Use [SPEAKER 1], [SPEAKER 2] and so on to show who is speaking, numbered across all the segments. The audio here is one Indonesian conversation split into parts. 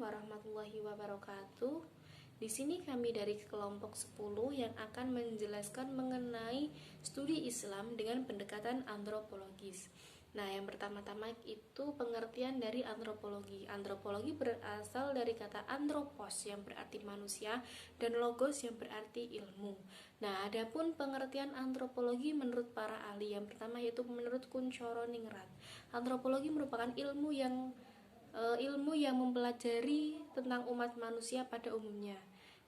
[SPEAKER 1] warahmatullahi wabarakatuh. Di sini kami dari kelompok 10 yang akan menjelaskan mengenai studi Islam dengan pendekatan antropologis. Nah, yang pertama-tama itu pengertian dari antropologi. Antropologi berasal dari kata anthropos yang berarti manusia dan logos yang berarti ilmu. Nah, adapun pengertian antropologi menurut para ahli, yang pertama yaitu menurut Kuncoro Ningrat. Antropologi merupakan ilmu yang mempelajari tentang umat manusia pada umumnya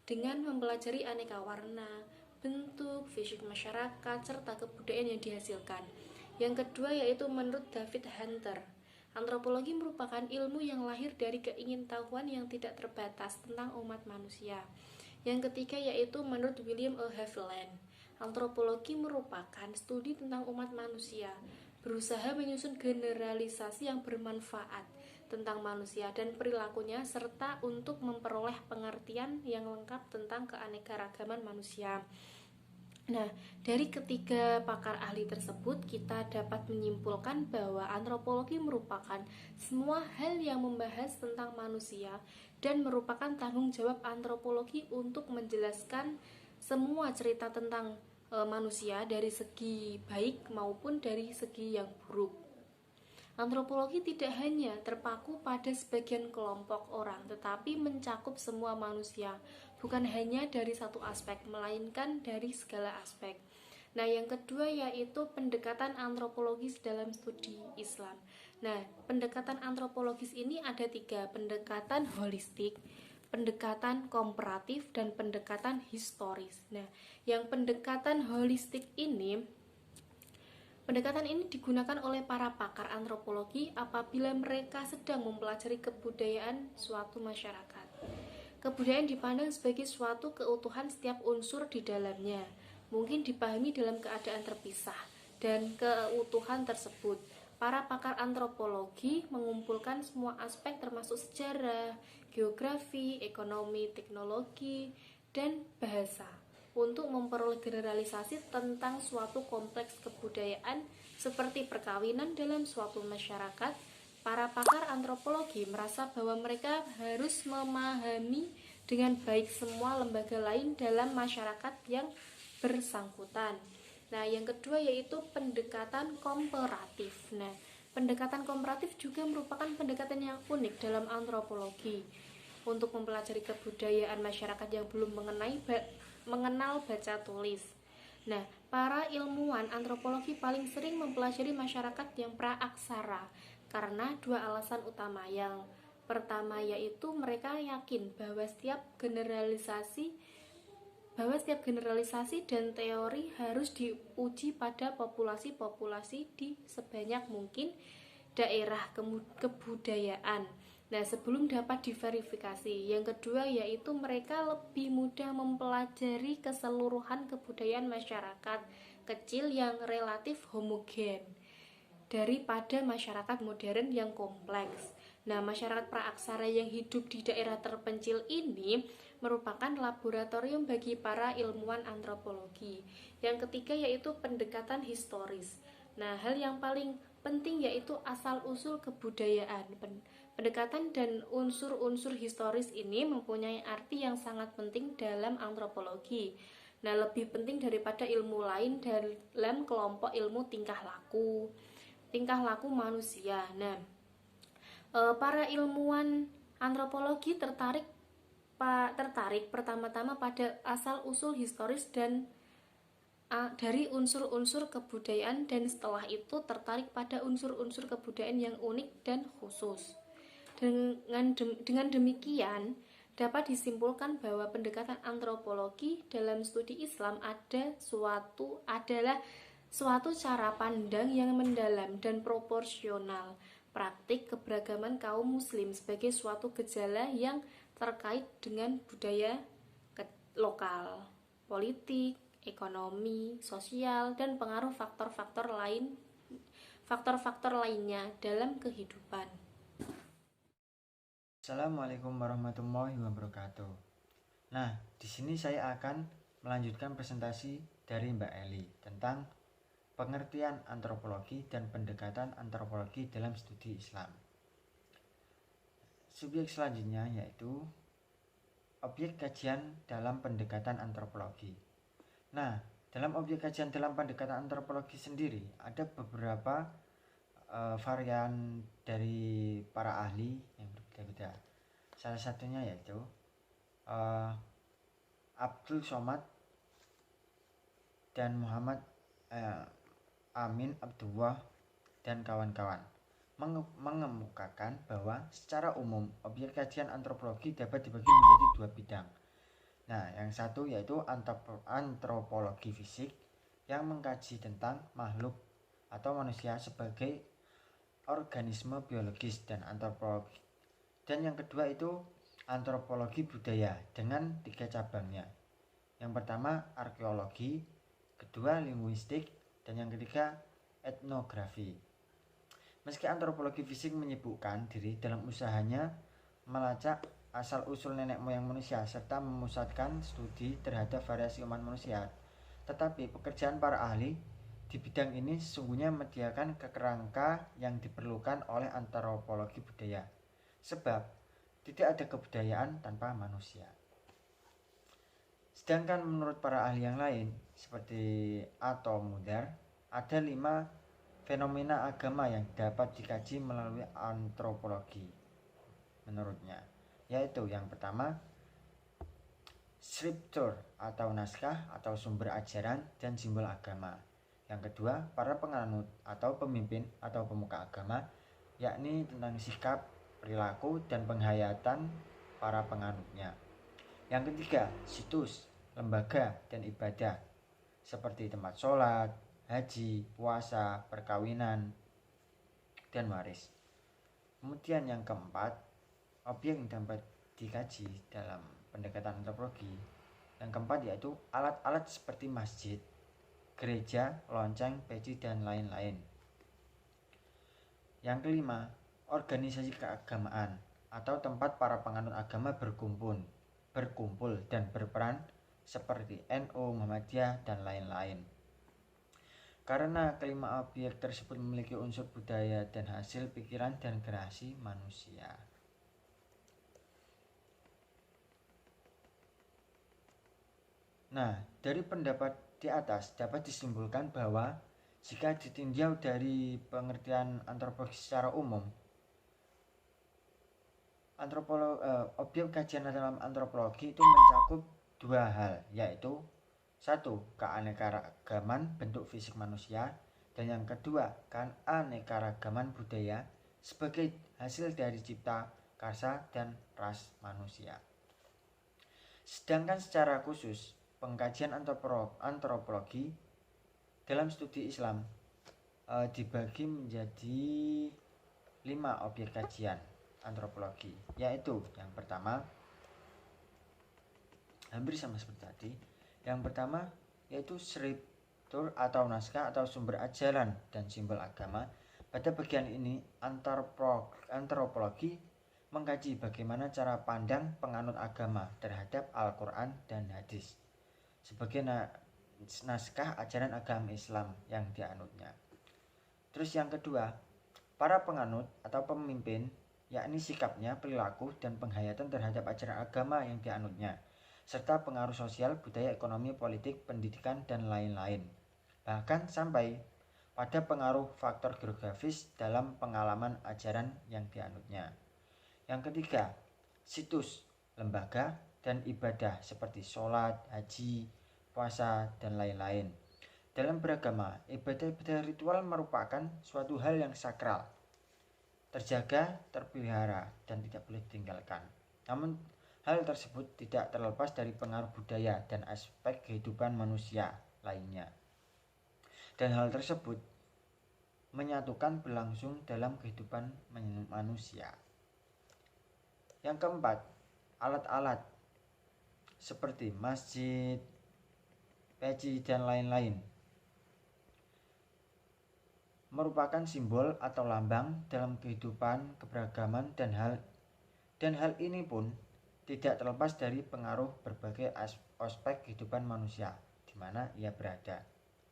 [SPEAKER 1] dengan mempelajari aneka warna, bentuk, fisik masyarakat, serta kebudayaan yang dihasilkan. Yang kedua yaitu menurut David Hunter, antropologi merupakan ilmu yang lahir dari keingintahuan yang tidak terbatas tentang umat manusia. Yang ketiga yaitu menurut William E. Haviland, antropologi merupakan studi tentang umat manusia, berusaha menyusun generalisasi yang bermanfaat tentang manusia dan perilakunya, serta untuk memperoleh pengertian yang lengkap tentang keanekaragaman manusia. Nah, dari ketiga pakar ahli tersebut, kita dapat menyimpulkan bahwa antropologi merupakan semua hal yang membahas tentang manusia dan merupakan tanggung jawab antropologi untuk menjelaskan semua cerita tentang manusia dari segi baik maupun dari segi yang buruk. Antropologi tidak hanya terpaku pada sebagian kelompok orang, tetapi mencakup semua manusia, bukan hanya dari satu aspek, melainkan dari segala aspek. Nah, yang kedua yaitu pendekatan antropologis dalam studi Islam. Nah, pendekatan antropologis ini ada tiga: pendekatan holistik, pendekatan komparatif, dan pendekatan historis. Nah, yang pendekatan holistik ini, pendekatan ini digunakan oleh para pakar antropologi apabila mereka sedang mempelajari kebudayaan suatu masyarakat. Kebudayaan dipandang sebagai suatu keutuhan setiap unsur di dalamnya, mungkin dipahami dalam keadaan terpisah, dan keutuhan tersebut para pakar antropologi mengumpulkan semua aspek termasuk sejarah, geografi, ekonomi, teknologi, dan bahasa untuk memperoleh generalisasi tentang suatu kompleks kebudayaan seperti perkawinan dalam suatu masyarakat. Para pakar antropologi merasa bahwa mereka harus memahami dengan baik semua lembaga lain dalam masyarakat yang bersangkutan. Nah, yang kedua yaitu pendekatan komparatif. Nah, pendekatan komparatif juga merupakan pendekatan yang unik dalam antropologi untuk mempelajari kebudayaan masyarakat yang belum mengenal baca tulis. Nah, para ilmuwan antropologi paling sering mempelajari masyarakat yang praaksara karena dua alasan utama. Yang pertama yaitu mereka yakin bahwa setiap generalisasi dan teori harus diuji pada populasi-populasi di sebanyak mungkin daerah kebudayaan. Nah, sebelum dapat diverifikasi. Yang kedua yaitu mereka lebih mudah mempelajari keseluruhan kebudayaan masyarakat kecil yang relatif homogen daripada masyarakat modern yang kompleks. Nah, masyarakat praaksara yang hidup di daerah terpencil ini merupakan laboratorium bagi para ilmuwan antropologi. Yang ketiga yaitu pendekatan historis. Nah, hal yang paling penting yaitu asal-usul kebudayaan. Pendekatan dan unsur-unsur historis ini mempunyai arti yang sangat penting dalam antropologi. Nah, lebih penting daripada ilmu lain dalam kelompok ilmu tingkah laku manusia. Nah, para ilmuwan antropologi tertarik pertama-tama pada asal-usul historis dan dari unsur-unsur kebudayaan, dan setelah itu tertarik pada unsur-unsur kebudayaan yang unik dan khusus. Dengan demikian, dapat disimpulkan bahwa pendekatan antropologi dalam studi Islam adalah suatu cara pandang yang mendalam dan proporsional praktik keberagaman kaum muslim sebagai suatu gejala yang terkait dengan budaya lokal, politik, ekonomi, sosial, dan pengaruh faktor-faktor lainnya dalam kehidupan.
[SPEAKER 2] Assalamualaikum warahmatullahi wabarakatuh. Nah, di sini saya akan melanjutkan presentasi dari Mbak Eli tentang pengertian antropologi dan pendekatan antropologi dalam studi Islam. subjek selanjutnya yaitu objek kajian dalam pendekatan antropologi. Nah, dalam objek kajian dalam pendekatan antropologi sendiri ada beberapa varian dari para ahli yang berbeda-beda. Salah satunya yaitu Abdul Somad dan Muhammad Amin Abdullah dan kawan-kawan mengemukakan bahwa secara umum objek kajian antropologi dapat dibagi menjadi dua bidang. Nah, yang satu yaitu antropologi fisik yang mengkaji tentang makhluk atau manusia sebagai organisme biologis dan antropologi. Dan yang kedua itu antropologi budaya dengan 3 cabangnya. Yang pertama arkeologi, kedua linguistik, dan yang ketiga etnografi. Meski antropologi fisik menyibukkan diri dalam usahanya melacak asal-usul nenek moyang manusia serta memusatkan studi terhadap variasi umat manusia, tetapi pekerjaan para ahli di bidang ini sesungguhnya menyediakan kerangka yang diperlukan oleh antropologi budaya, sebab tidak ada kebudayaan tanpa manusia. Sedangkan menurut para ahli yang lain seperti Atto Mudar, ada 5 fenomena agama yang dapat dikaji melalui antropologi menurutnya, yaitu yang pertama scripture atau naskah atau sumber ajaran dan simbol agama. Yang kedua para penganut atau pemimpin atau pemuka agama, yakni tentang sikap, perilaku, dan penghayatan para penganutnya. Yang ketiga situs, lembaga, dan ibadah seperti tempat sholat, haji, puasa, perkawinan, dan waris. Kemudian yang keempat, objek yang dapat dikaji dalam pendekatan antropologi. Yang keempat yaitu alat-alat seperti masjid, gereja, lonceng, peci, dan lain-lain. Yang kelima, organisasi keagamaan atau tempat para penganut agama berkumpul dan berperan seperti NU, Muhammadiyah, dan lain-lain. Karena kelima objek tersebut memiliki unsur budaya dan hasil pikiran dan kreasi manusia. Nah, dari pendapat di atas dapat disimpulkan bahwa jika ditinjau dari pengertian antropologi secara umum, objek kajian dalam antropologi itu mencakup 2 hal, yaitu 1. Keanekaragaman bentuk fisik manusia, dan yang kedua keanekaragaman budaya sebagai hasil dari cipta, karsa, dan ras manusia. Sedangkan secara khusus pengkajian antropologi dalam studi Islam dibagi menjadi 5 objek kajian antropologi, yaitu yang pertama hampir sama seperti tadi. Yang pertama yaitu scripture atau naskah atau sumber ajaran dan simbol agama. Pada bagian ini antropologi mengkaji bagaimana cara pandang penganut agama terhadap Al-Quran dan hadis sebagai naskah ajaran agama Islam yang dianutnya. Terus yang kedua, para penganut atau pemimpin, yakni sikapnya, perilaku, dan penghayatan terhadap ajaran agama yang dianutnya, serta pengaruh sosial, budaya, ekonomi, politik, pendidikan, dan lain-lain. Bahkan sampai pada pengaruh faktor geografis dalam pengalaman ajaran yang dianutnya. Yang ketiga, situs, lembaga, dan ibadah seperti sholat, haji, puasa, dan lain-lain. Dalam beragama, ibadah-ibadah ritual merupakan suatu hal yang sakral, terjaga, terpelihara, dan tidak boleh ditinggalkan. Namun hal tersebut tidak terlepas dari pengaruh budaya dan aspek kehidupan manusia lainnya. Dan hal tersebut menyatukan berlangsung dalam kehidupan manusia. Yang keempat, alat-alat seperti masjid, peci, dan lain-lain merupakan simbol atau lambang dalam kehidupan keberagaman dan hal ini pun tidak terlepas dari pengaruh berbagai aspek kehidupan manusia di mana ia berada.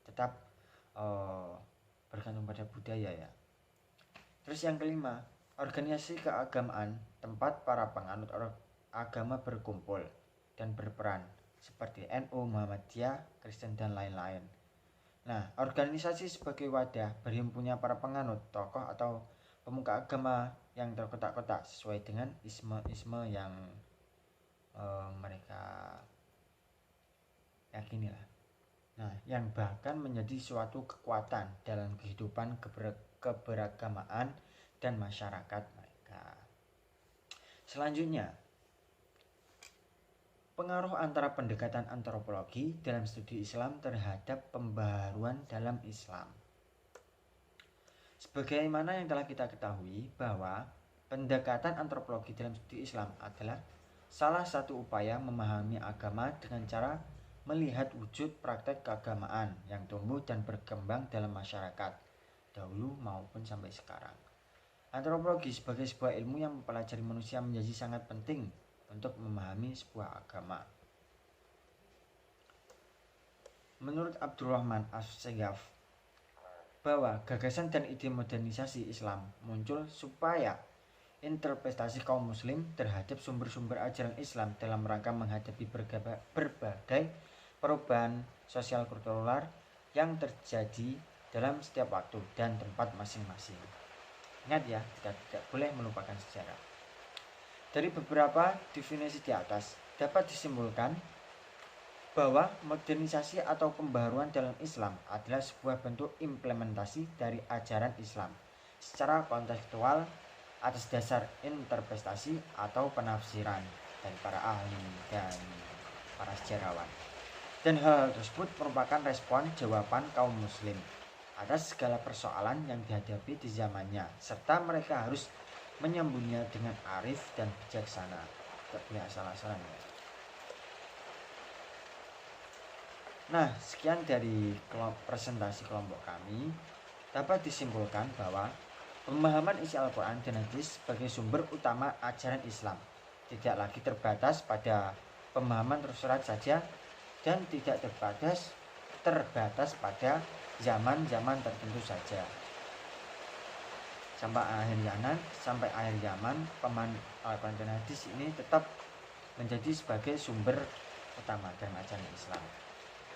[SPEAKER 2] Tetap bergantung pada budaya ya. Terus yang kelima, Organisasi keagamaan tempat para penganut agama berkumpul dan berperan seperti NU, Muhammadiyah, Kristen dan lain-lain. Nah, organisasi sebagai wadah berhimpunnya para penganut, tokoh atau pemuka agama yang terkotak-kotak sesuai dengan isme-isme yang mereka yakini lah. Nah, yang bahkan menjadi suatu kekuatan dalam kehidupan keberagamaan dan masyarakat mereka. Selanjutnya, pengaruh antara pendekatan antropologi dalam studi Islam terhadap pembaharuan dalam Islam. Sebagaimana yang telah kita ketahui bahwa pendekatan antropologi dalam studi Islam adalah salah satu upaya memahami agama dengan cara melihat wujud praktek keagamaan yang tumbuh dan berkembang dalam masyarakat dahulu maupun sampai sekarang. Antropologi sebagai sebuah ilmu yang mempelajari manusia menjadi sangat penting untuk memahami sebuah agama. Menurut Abdurrahman As-Segaf, bahwa gagasan dan ide modernisasi Islam muncul supaya interpretasi kaum muslim terhadap sumber-sumber ajaran Islam dalam rangka menghadapi berbagai perubahan sosial kultural yang terjadi dalam setiap waktu dan tempat masing-masing. Ingat ya, kita tidak boleh melupakan sejarah. Dari beberapa definisi di atas dapat disimpulkan bahwa modernisasi atau pembaharuan dalam Islam adalah sebuah bentuk implementasi dari ajaran Islam secara kontekstual atas dasar interpretasi atau penafsiran dari para ahli dan para sejarawan. Dan hal tersebut merupakan respon jawaban kaum muslim atas segala persoalan yang dihadapi di zamannya, serta mereka harus menyambutnya dengan arif dan bijaksana. Tidak boleh asal-asalan ya. Nah, sekian dari presentasi kelompok kami. Dapat disimpulkan bahwa pemahaman isi Al-Quran dan Hadis sebagai sumber utama ajaran Islam tidak lagi terbatas pada pemahaman tersurat saja dan tidak terbatas pada zaman-zaman tertentu saja. Sampai akhir zaman pemahaman Al-Quran dan Hadis ini tetap menjadi sebagai sumber utama dalam ajaran Islam.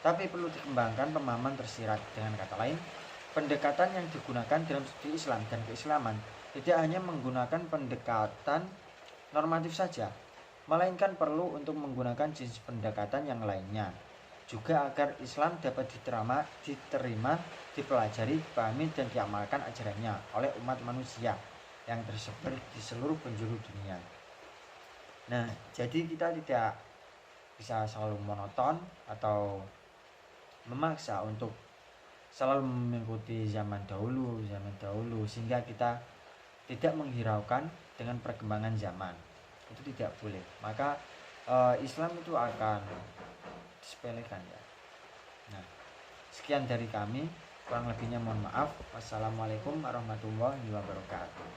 [SPEAKER 2] Tapi perlu dikembangkan pemahaman tersirat. Dengan kata lain, pendekatan yang digunakan dalam studi Islam dan keislaman tidak hanya menggunakan pendekatan normatif saja, melainkan perlu untuk menggunakan jenis pendekatan yang lainnya juga agar Islam dapat diterima, dipelajari, dipahami dan diamalkan ajarannya oleh umat manusia yang tersebar di seluruh penjuru dunia. Nah, jadi kita tidak bisa selalu monoton atau memaksa untuk selalu mengikuti zaman dahulu sehingga kita tidak menghiraukan dengan perkembangan zaman. Itu tidak boleh. Maka Islam itu akan disepelekan ya. Nah, sekian dari kami, kurang lebihnya mohon maaf. Wassalamualaikum warahmatullahi wabarakatuh.